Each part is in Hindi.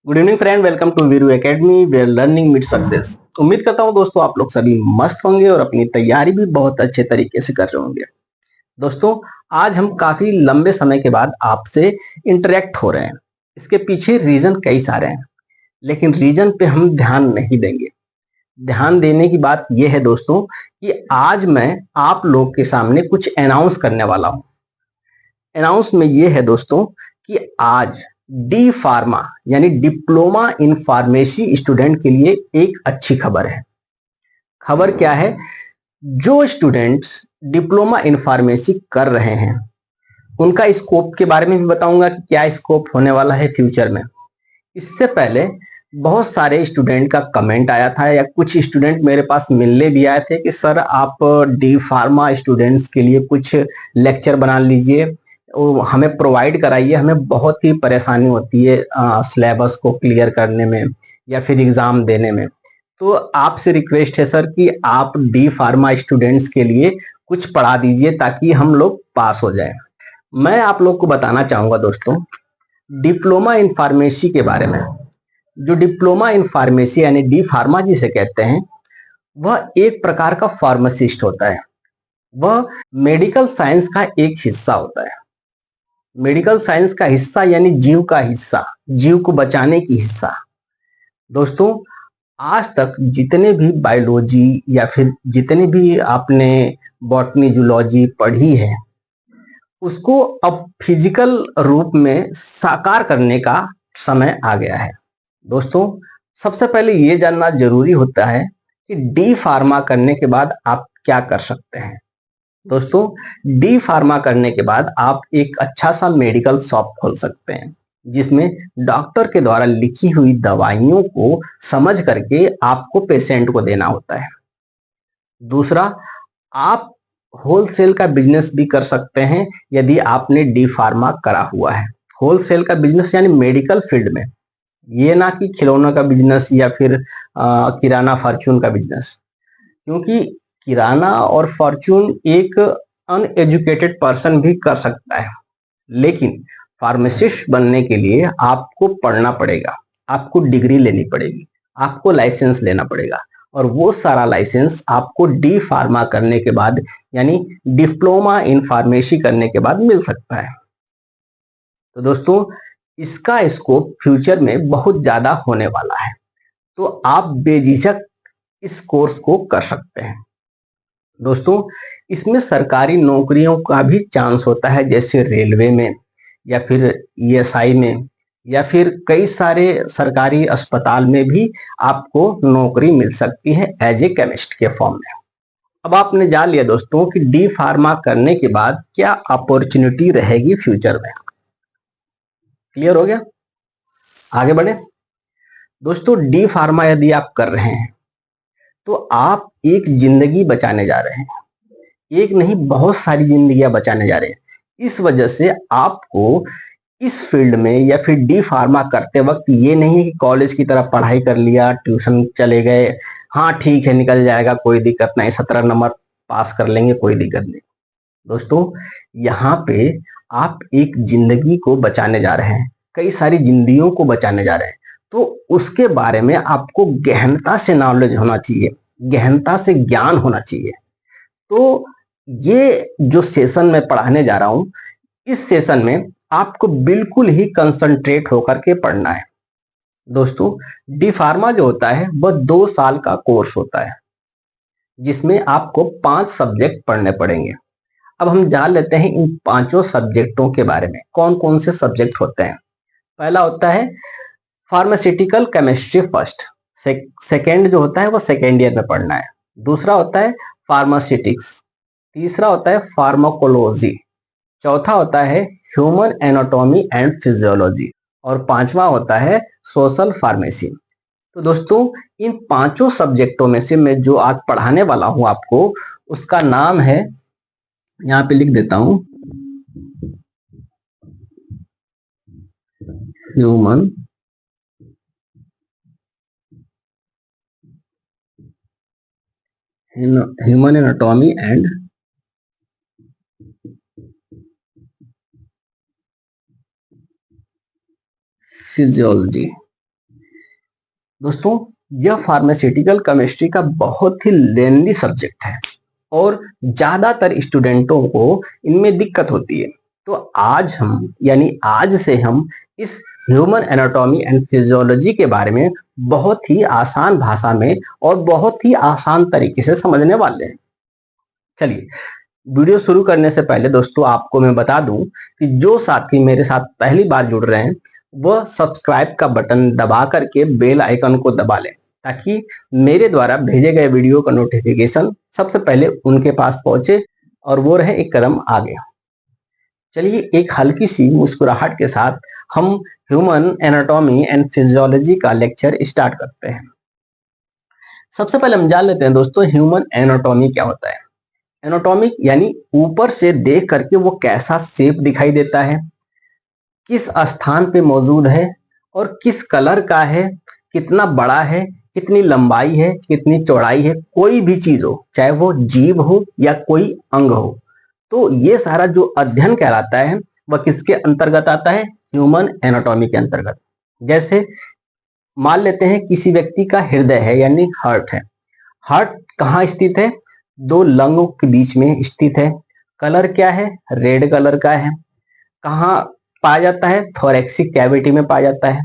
Good evening friend, welcome to Veeru Academy where learning meet success. उम्मीद करता हूं दोस्तों आप लोग सभी मस्त होंगे और अपनी तैयारी भी बहुत अच्छे तरीके से कर रहे होंगे। दोस्तों, आज हम काफी लंबे समय के बाद आपसे इंटरेक्ट हो रहे हैं। इसके पीछे रीजन कई सारे हैं, लेकिन रीजन पे हम ध्यान नहीं देंगे। ध्यान देने की बात यह है दोस्तों कि आज मैं आप लोग के सामने कुछ अनाउंस करने वाला हूं। अनाउंस में ये है दोस्तों कि आज डी फार्मा यानी डिप्लोमा इन फार्मेसी स्टूडेंट के लिए एक अच्छी खबर है। खबर क्या है? जो स्टूडेंट्स डिप्लोमा इन फार्मेसी कर रहे हैं उनका स्कोप के बारे में भी बताऊंगा कि क्या स्कोप होने वाला है फ्यूचर में। इससे पहले बहुत सारे स्टूडेंट का कमेंट आया था या कुछ स्टूडेंट मेरे पास मिलने भी आए थे कि सर आप डी फार्मा स्टूडेंट्स के लिए कुछ लेक्चर बना लीजिए, हमें प्रोवाइड कराइए, हमें बहुत ही परेशानी होती है सिलेबस को क्लियर करने में या फिर एग्जाम देने में। तो आपसे रिक्वेस्ट है सर कि आप डी फार्मा स्टूडेंट्स के लिए कुछ पढ़ा दीजिए ताकि हम लोग पास हो जाए। मैं आप लोग को बताना चाहूंगा दोस्तों डिप्लोमा इन फार्मेसी के बारे में। जो डिप्लोमा इन फार्मेसी यानी डी फार्मा जिसे कहते हैं, वह एक प्रकार का फार्मासिस्ट होता है। वह मेडिकल साइंस का एक हिस्सा होता है। मेडिकल साइंस का हिस्सा यानी जीव का हिस्सा, जीव को बचाने की हिस्सा। दोस्तों, आज तक जितने भी बायोलॉजी या फिर जितने भी आपने बॉटनी जूलॉजी पढ़ी है उसको अब फिजिकल रूप में साकार करने का समय आ गया है। दोस्तों, सबसे पहले ये जानना जरूरी होता है कि डी फार्मा करने के बाद आप क्या कर सकते हैं। दोस्तों, डी फार्मा करने के बाद आप एक अच्छा सा मेडिकल शॉप खोल सकते हैं जिसमें डॉक्टर के द्वारा लिखी हुई दवाइयों को समझ करके आपको पेशेंट को देना होता है। दूसरा, आप होलसेल का बिजनेस भी कर सकते हैं यदि आपने डी फार्मा करा हुआ है। होलसेल का बिजनेस यानी मेडिकल फील्ड में, ये ना कि खिलौनों का बिजनेस या फिर किराना फॉर्चून का बिजनेस। क्योंकि किराना और फॉर्चून एक अनएजुकेटेड पर्सन भी कर सकता है, लेकिन फार्मासिस्ट बनने के लिए आपको पढ़ना पड़ेगा, आपको डिग्री लेनी पड़ेगी, आपको लाइसेंस लेना पड़ेगा और वो सारा लाइसेंस आपको डी फार्मा करने के बाद यानी डिप्लोमा इन फार्मेसी करने के बाद मिल सकता है। तो दोस्तों, इसका स्कोप फ्यूचर में बहुत ज्यादा होने वाला है, तो आप बेझिझक इस कोर्स को कर सकते हैं। दोस्तों, इसमें सरकारी नौकरियों का भी चांस होता है, जैसे रेलवे में या फिर ईएसआई में या फिर कई सारे सरकारी अस्पताल में भी आपको नौकरी मिल सकती है एज ए केमिस्ट के फॉर्म में। अब आपने जान लिया दोस्तों कि डी फार्मा करने के बाद क्या अपॉर्चुनिटी रहेगी फ्यूचर में। क्लियर हो गया? आगे बढ़े। दोस्तों, डी फार्मा यदि आप कर रहे हैं तो आप एक जिंदगी बचाने जा रहे हैं। एक नहीं, बहुत सारी जिंदगियां बचाने जा रहे हैं। इस वजह से आपको इस फील्ड में या फिर डी फार्मा करते वक्त ये नहीं है कि कॉलेज की तरह पढ़ाई कर लिया, ट्यूशन चले गए, हाँ ठीक है निकल जाएगा कोई दिक्कत नहीं, 17 नंबर पास कर लेंगे कोई दिक्कत नहीं। दोस्तों, यहाँ पे आप एक जिंदगी को बचाने जा रहे हैं, कई सारी जिंदगियों को बचाने जा रहे हैं, तो उसके बारे में आपको गहनता से नॉलेज होना चाहिए, गहनता से ज्ञान होना चाहिए। तो ये जो सेशन मैं पढ़ाने जा रहा हूं, इस सेशन में आपको बिल्कुल ही कंसंट्रेट होकर के पढ़ना है। दोस्तों, डी फार्मा जो होता है वह 2 साल का कोर्स होता है जिसमें आपको 5 सब्जेक्ट पढ़ने पड़ेंगे। अब हम जान लेते हैं इन पांचों सब्जेक्टों के बारे में, कौन कौन से सब्जेक्ट होते हैं। पहला होता है फार्मास्यूटिकल केमिस्ट्री फर्स्ट, सेकेंड जो होता है वो सेकेंड ईयर में पढ़ना है। दूसरा होता है फार्मास्यूटिक्स, तीसरा होता है फार्माकोलॉजी, चौथा होता है ह्यूमन एनाटॉमी एंड फिजियोलॉजी और पांचवा होता है सोशल फार्मेसी। तो दोस्तों, इन पांचों सब्जेक्टों में से मैं जो आज पढ़ाने वाला हूं आपको, उसका नाम है, यहाँ पे लिख देता हूं, human human anatomy and physiology. दोस्तों, यह फार्मास्यूटिकल केमिस्ट्री का बहुत ही लेंदी सब्जेक्ट है और ज्यादातर स्टूडेंटों को इनमें दिक्कत होती है। तो आज से हम इस ह्यूमन एनाटॉमी एंड फिजियोलॉजी के बारे में बहुत ही आसान भाषा में और बहुत ही आसान तरीके से समझने वाले हैं। चलिए, वीडियो शुरू करने से पहले दोस्तों आपको मैं बता दूं कि जो साथी मेरे साथ पहली बार जुड़ रहे हैं वह सब्सक्राइब का बटन दबा करके बेल आइकन को दबा लें, ताकि मेरे द्वारा भेजे गए वीडियो का नोटिफिकेशन सबसे पहले उनके पास पहुंचे और वो रहे एक कदम आगे। चलिए, एक हल्की सी मुस्कुराहट के साथ हम ह्यूमन एनाटॉमी एंड फिजियोलॉजी का लेक्चर स्टार्ट करते हैं। सबसे पहले हम जान लेते हैं दोस्तों, ह्यूमन एनाटॉमी क्या होता है। एनाटॉमिक यानी ऊपर से देख करके वो कैसा शेप दिखाई देता है, किस स्थान पे मौजूद है और किस कलर का है, कितना बड़ा है, कितनी लंबाई है, कितनी चौड़ाई है, कोई भी चीज हो, चाहे वो जीव हो या कोई अंग हो, तो ये सारा जो अध्ययन कहलाता है वह किसके अंतर्गत आता है, ह्यूमन एनाटॉमी के अंतर्गत। जैसे मान लेते हैं किसी व्यक्ति का हृदय है यानी हार्ट है। हार्ट कहाँ स्थित है, दो लंगों के बीच में स्थित है। कलर क्या है, रेड कलर का है। कहाँ पाया जाता है, थोरैक्सिक कैविटी में पाया जाता है।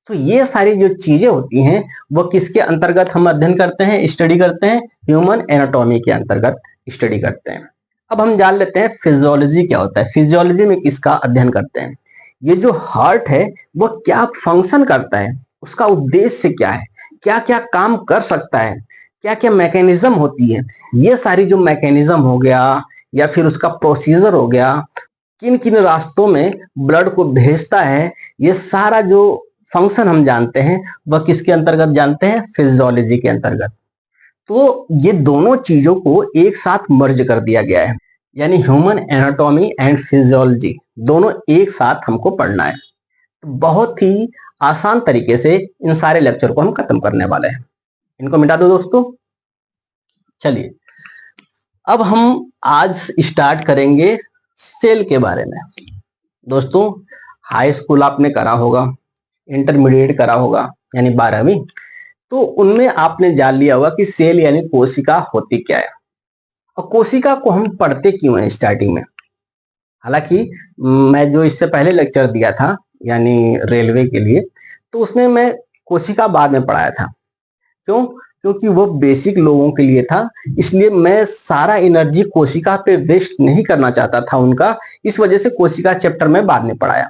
तो ये सारी जो चीजें होती हैं वो किसके अंतर्गत हम अध्ययन करते हैं, स्टडी करते हैं, ह्यूमन एनाटॉमी के अंतर्गत स्टडी करते हैं। अब हम जान लेते हैं फिजियोलॉजी क्या होता है। फिजियोलॉजी में किसका अध्ययन करते हैं, ये जो हार्ट है वो क्या फंक्शन करता है, उसका उद्देश्य क्या है, क्या क्या काम कर सकता है, क्या क्या मैकेनिज्म होती है, ये सारी जो मैकेनिज्म हो गया या फिर उसका प्रोसीजर हो गया, किन किन रास्तों में ब्लड को भेजता है, ये सारा जो फंक्शन हम जानते हैं वह किसके अंतर्गत जानते हैं, फिजियोलॉजी के अंतर्गत। तो ये दोनों चीजों को एक साथ मर्ज कर दिया गया है, यानी ह्यूमन एनाटॉमी एंड फिजियोलॉजी दोनों एक साथ हमको पढ़ना है। तो बहुत ही आसान तरीके से इन सारे लेक्चर को हम खत्म करने वाले हैं। इनको मिटा दो दोस्तों। चलिए, अब हम आज स्टार्ट करेंगे सेल के बारे में। दोस्तों, हाई स्कूल आपने करा होगा, इंटरमीडिएट करा होगा यानी 12वीं, तो उनमें आपने जान लिया होगा कि सेल यानी कोशिका होती क्या है और कोशिका को हम पढ़ते क्यों हैं स्टार्टिंग में। हालांकि मैं जो इससे पहले लेक्चर दिया था यानी रेलवे के लिए, तो उसमें मैं कोशिका बाद में पढ़ाया था। क्यों, क्योंकि वो बेसिक लोगों के लिए था, इसलिए मैं सारा एनर्जी कोशिका पे वेस्ट नहीं करना चाहता था उनका, इस वजह से कोशिका चैप्टर में बाद में पढ़ाया।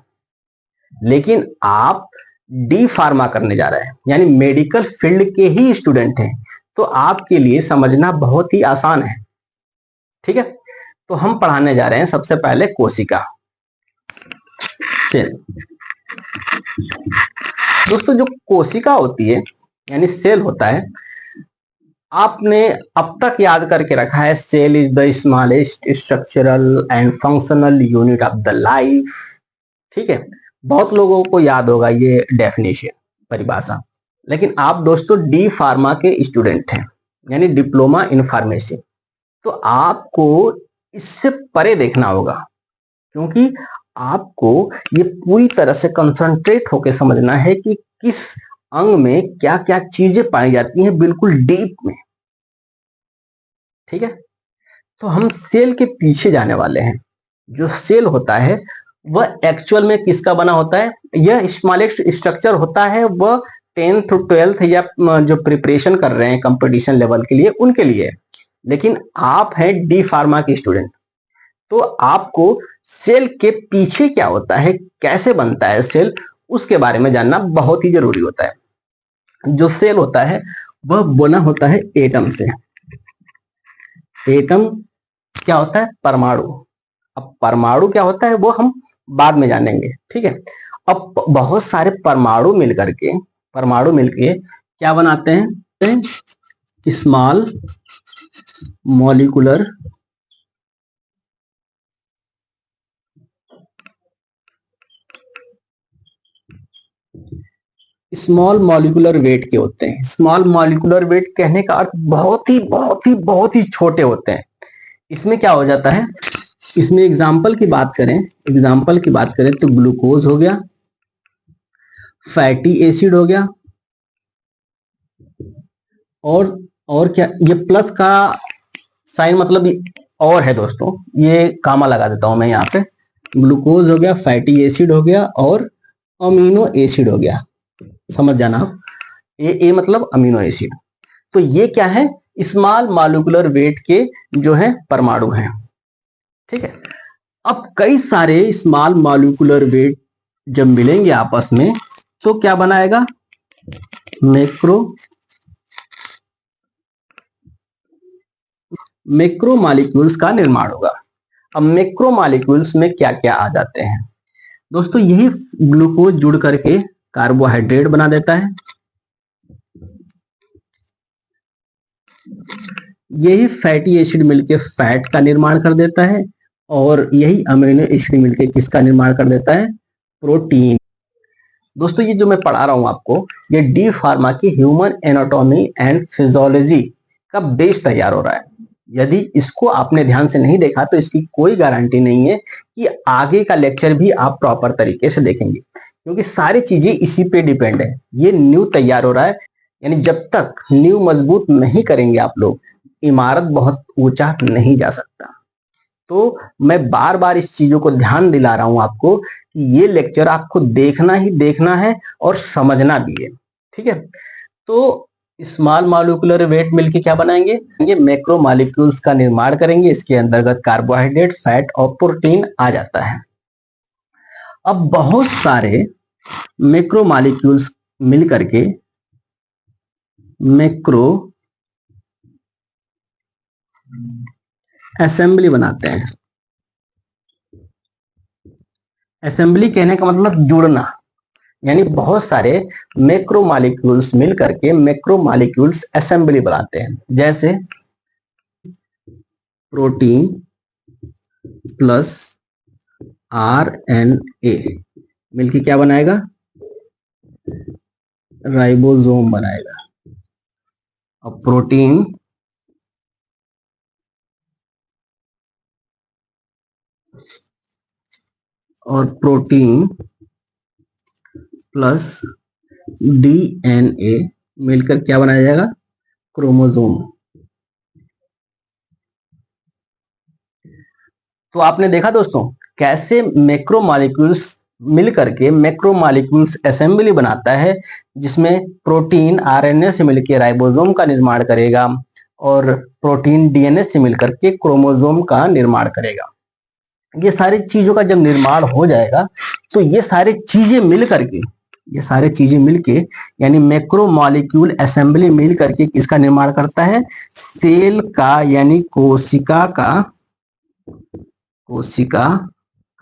लेकिन आप डी फार्मा करने जा रहे हैं यानी मेडिकल फील्ड के ही स्टूडेंट हैं, तो आपके लिए समझना बहुत ही आसान है। ठीक है, तो हम पढ़ाने जा रहे हैं सबसे पहले कोशिका, सेल। दोस्तों, जो कोशिका होती है यानी सेल होता है, आपने अब तक याद करके रखा है, cell is the smallest structural and functional unit of the life. ठीक है, बहुत लोगों को याद होगा ये डेफिनेशन, परिभाषा। लेकिन आप दोस्तों डी फार्मा के स्टूडेंट हैं यानी डिप्लोमा इन फार्मेसी, तो आपको इससे परे देखना होगा, क्योंकि आपको ये पूरी तरह से कंसंट्रेट होकर समझना है कि किस अंग में क्या क्या चीजें पाई जाती हैं, बिल्कुल डीप में। ठीक है, तो हम सेल के पीछे जाने वाले हैं। जो सेल होता है वह एक्चुअल में किसका बना होता है, यह स्मॉलेस्ट स्ट्रक्चर होता है, वह 10th 12th या जो प्रिपरेशन कर रहे हैं कंपटीशन लेवल के लिए उनके लिए। लेकिन आप हैं डी फार्मा के स्टूडेंट, तो आपको सेल के पीछे क्या होता है, कैसे बनता है सेल, उसके बारे में जानना बहुत ही जरूरी होता है। जो सेल होता है वह बना होता है एटम से। एटम क्या होता है, परमाणु। अब परमाणु क्या होता है वो हम बाद में जानेंगे। ठीक है, अब बहुत सारे परमाणु मिलके क्या बनाते हैं, स्मॉल मॉलिक्यूलर वेट के होते हैं। स्मॉल मॉलिक्यूलर वेट कहने का अर्थ बहुत ही छोटे होते हैं। इसमें क्या हो जाता है, इसमें एग्जाम्पल की बात करें तो ग्लूकोज हो गया, फैटी एसिड हो गया, और और क्या, ये प्लस का साइन मतलब और है दोस्तों, ये कामा लगा देता हूं मैं यहाँ पे। ग्लूकोज हो गया, फैटी एसिड हो गया और अमीनो एसिड हो गया, समझ जाना आप। ए मतलब अमीनो एसिड। तो ये क्या है, स्मॉल मॉलिक्यूलर वेट के जो है परमाणु हैं। ठीक है, अब कई सारे स्मॉल मॉलिक्यूलर वेट जब मिलेंगे आपस में तो क्या बनाएगा, मैक्रोमॉलिक्यूल्स का निर्माण होगा। अब मैक्रोमॉलिक्यूल्स में क्या क्या आ जाते हैं दोस्तों, यही ग्लूकोज जुड़ करके कार्बोहाइड्रेट बना देता है, यही फैटी एसिड मिलके फैट का निर्माण कर देता है, और यही अमीनो एसिड मिलके किसका निर्माण कर देता है, प्रोटीन। दोस्तों ये जो मैं पढ़ा रहा हूं आपको, ये डी फार्मा की ह्यूमन एनाटॉमी एंड फिजियोलॉजी का बेस तैयार हो रहा है। यदि इसको आपने ध्यान से नहीं देखा तो इसकी कोई गारंटी नहीं है कि आगे का लेक्चर भी आप प्रॉपर तरीके से देखेंगे, क्योंकि सारी चीजें इसी पे डिपेंड है। ये न्यू तैयार हो रहा है, यानी जब तक न्यू मजबूत नहीं करेंगे आप लोग, इमारत बहुत ऊंचा नहीं जा सकता। तो मैं बार बार इस चीजों को ध्यान दिला रहा हूं आपको कि ये लेक्चर आपको देखना ही देखना है और समझना भी है। ठीक है, तो स्मॉल मॉलिक्यूलर वेट मिलके क्या बनाएंगे, ये मैक्रो मॉलिक्यूल्स का निर्माण करेंगे। इसके अंतर्गत कार्बोहाइड्रेट, फैट और प्रोटीन आ जाता है। अब बहुत सारे मैक्रो मॉलिक्यूल्स मिल करके मैक्रो असेंबली बनाते हैं। असेंबली कहने का मतलब जुड़ना, यानी बहुत सारे मैक्रो मॉलिक्यूल्स मिल करके मैक्रो मॉलिक्यूल्स असेंबली बनाते हैं। जैसे प्रोटीन प्लस आरएनए मिलके क्या बनाएगा, राइबोसोम बनाएगा। अब प्रोटीन और प्रोटीन प्लस डीएनए मिलकर क्या बनाया जाएगा, क्रोमोसोम। तो आपने देखा दोस्तों कैसे मैक्रो मॉलिक्यूल्स मिल करके मैक्रो मॉलिक्यूल्स असेंबली बनाता है, जिसमें प्रोटीन आरएनए से मिलकर राइबोसोम का निर्माण करेगा और प्रोटीन डीएनए से मिलकर के क्रोमोसोम का निर्माण करेगा। ये सारी चीजों का जब निर्माण हो जाएगा तो ये सारी चीजें मिल करके, ये सारी चीजें मिलके यानी मैक्रो मॉलिक्यूल असेंबली मिल करके किसका निर्माण करता है, सेल का यानी कोशिका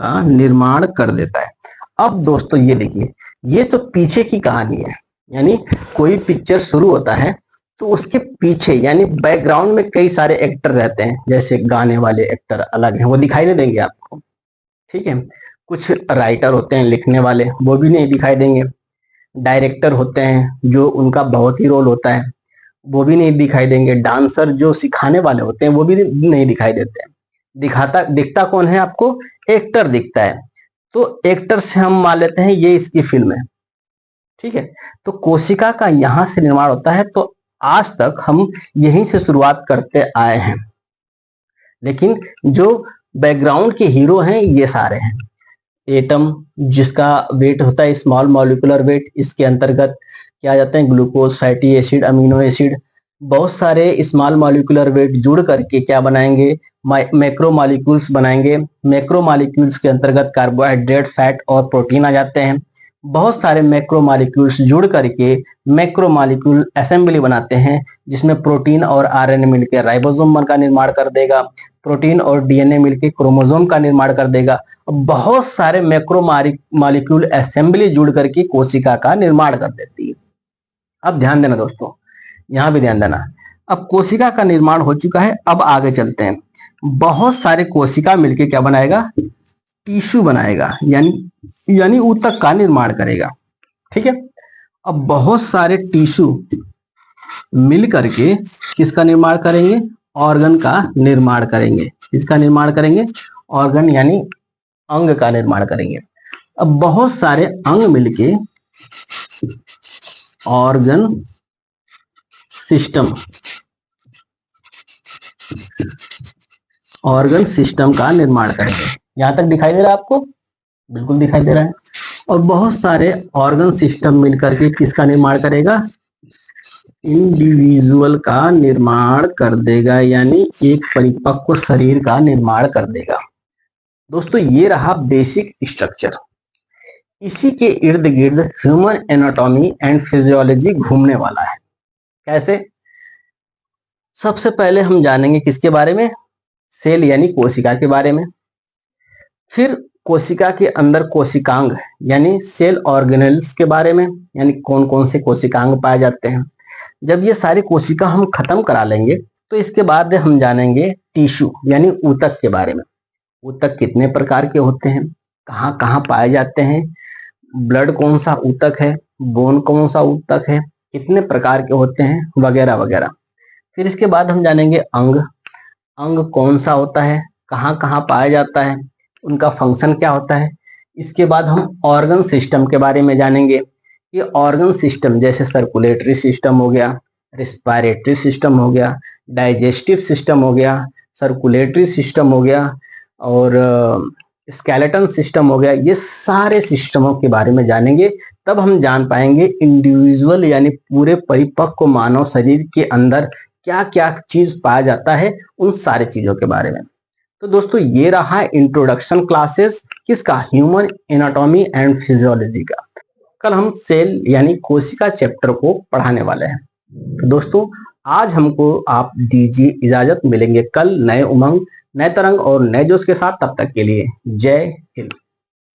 का निर्माण कर देता है। अब दोस्तों ये देखिए, ये तो पीछे की कहानी है। यानी कोई पिक्चर शुरू होता है तो उसके पीछे यानी बैकग्राउंड में कई सारे एक्टर रहते हैं, जैसे गाने वाले एक्टर अलग हैं, वो दिखाई नहीं देंगे आपको। ठीक है, कुछ राइटर होते हैं लिखने वाले, वो भी नहीं दिखाई देंगे। डायरेक्टर होते हैं जो उनका बहुत ही रोल होता है, वो भी नहीं दिखाई देंगे। डांसर जो सिखाने वाले होते हैं वो भी नहीं दिखाई देते हैं। दिखता कौन है आपको, एक्टर दिखता है। तो एक्टर से हम मान लेते हैं ये इसकी फिल्म है। ठीक है, तो कोशिका का यहां से निर्माण होता है। तो आज तक हम यहीं से शुरुआत करते आए हैं, लेकिन जो बैकग्राउंड के हीरो हैं ये सारे हैं। एटम जिसका वेट होता है स्मॉल मॉलिक्यूलर वेट, इसके अंतर्गत क्या आ जाते हैं, glucose, fatty acid, amino acid. बहुत सारे स्मॉल मॉलिक्यूलर वेट जुड़ करके क्या बनाएंगे, मैक्रो मॉलिक्यूल्स बनाएंगे। मैक्रो मॉलिक्यूल्स के अंतर्गत कार्बोहाइड्रेट, फैट और प्रोटीन आ जाते हैं। बहुत सारे मैक्रो मॉलिक्यूल्स जुड़ करके मैक्रो मॉलिक्यूल असेंबली बनाते हैं, जिसमें प्रोटीन और आरएनए मिलकर राइबोसोम का निर्माण कर देगा, प्रोटीन और डीएनए मिलकर क्रोमोसोम का निर्माण कर देगा। बहुत सारे मैक्रो मॉलिक्यूल असेंबली जुड़ करके कोशिका का निर्माण कर देती है। अब ध्यान देना दोस्तों, यहां भी ध्यान देना। अब कोशिका का निर्माण हो चुका है, अब आगे चलते हैं। बहुत सारे कोशिका मिलके क्या बनाएगा, टिश्यू बनाएगा, यानी ऊतक का निर्माण करेगा। ठीक है, अब बहुत सारे टिश्यू मिल करके किसका निर्माण करेंगे, ऑर्गन का निर्माण करेंगे। किसका निर्माण करेंगे, ऑर्गन यानी अंग का निर्माण करेंगे। अब बहुत सारे अंग मिलके ऑर्गन सिस्टम, ऑर्गन सिस्टम का निर्माण करेंगे। यहां तक दिखाई दे रहा है आपको? बिल्कुल दिखाई दे रहा है। और बहुत सारे ऑर्गन सिस्टम मिलकर के किसका निर्माण करेगा? इंडिविजुअल का निर्माण कर देगा, यानी एक परिपक्व शरीर का निर्माण कर देगा। दोस्तों ये रहा बेसिक स्ट्रक्चर। इसी के इर्द गिर्द ह्यूमन एनाटॉमी एंड फिजियोलॉजी घूमने वाला है। कैसे? सबसे पहले हम जानेंगे किसके बारे में? सेल यानी कोशिका के बारे में। फिर कोशिका के अंदर कोशिकांग यानी सेल ऑर्गेनेल्स के बारे में, यानी कौन कौन से कोशिकांग पाए जाते हैं। जब ये सारी कोशिका हम खत्म करा लेंगे तो इसके बाद हम जानेंगे टिश्यू यानी ऊतक के बारे में। ऊतक कितने प्रकार के होते हैं, कहाँ कहाँ पाए जाते हैं, ब्लड कौन सा ऊतक है, बोन कौन सा ऊतक है, कितने प्रकार के होते हैं, वगैरह वगैरह। फिर इसके बाद हम जानेंगे अंग, अंग कौन सा होता है, कहाँ कहाँ पाया जाता है, उनका फंक्शन क्या होता है। इसके बाद हम ऑर्गन सिस्टम के बारे में जानेंगे। ये ऑर्गन सिस्टम जैसे सर्कुलेटरी सिस्टम हो गया, रिस्पायरेटरी सिस्टम हो गया, डाइजेस्टिव सिस्टम हो गया, सर्कुलेटरी सिस्टम हो गया और स्केलेटन सिस्टम हो गया। ये सारे सिस्टमों के बारे में जानेंगे, तब हम जान पाएंगे इंडिविजुअल यानी पूरे परिपक्व मानव शरीर के अंदर क्या क्या चीज पाया जाता है, उन सारे चीजों के बारे में। तो दोस्तों ये रहा इंट्रोडक्शन क्लासेस किसका? ह्यूमन एनाटॉमी एंड फिजियोलॉजी का। कल हम सेल यानी कोशिका चैप्टर को पढ़ाने वाले हैं। तो दोस्तों आज हमको आप दीजिए इजाजत, मिलेंगे कल नए उमंग, नए तरंग और नए जोश के साथ। तब तक के लिए जय हिंद।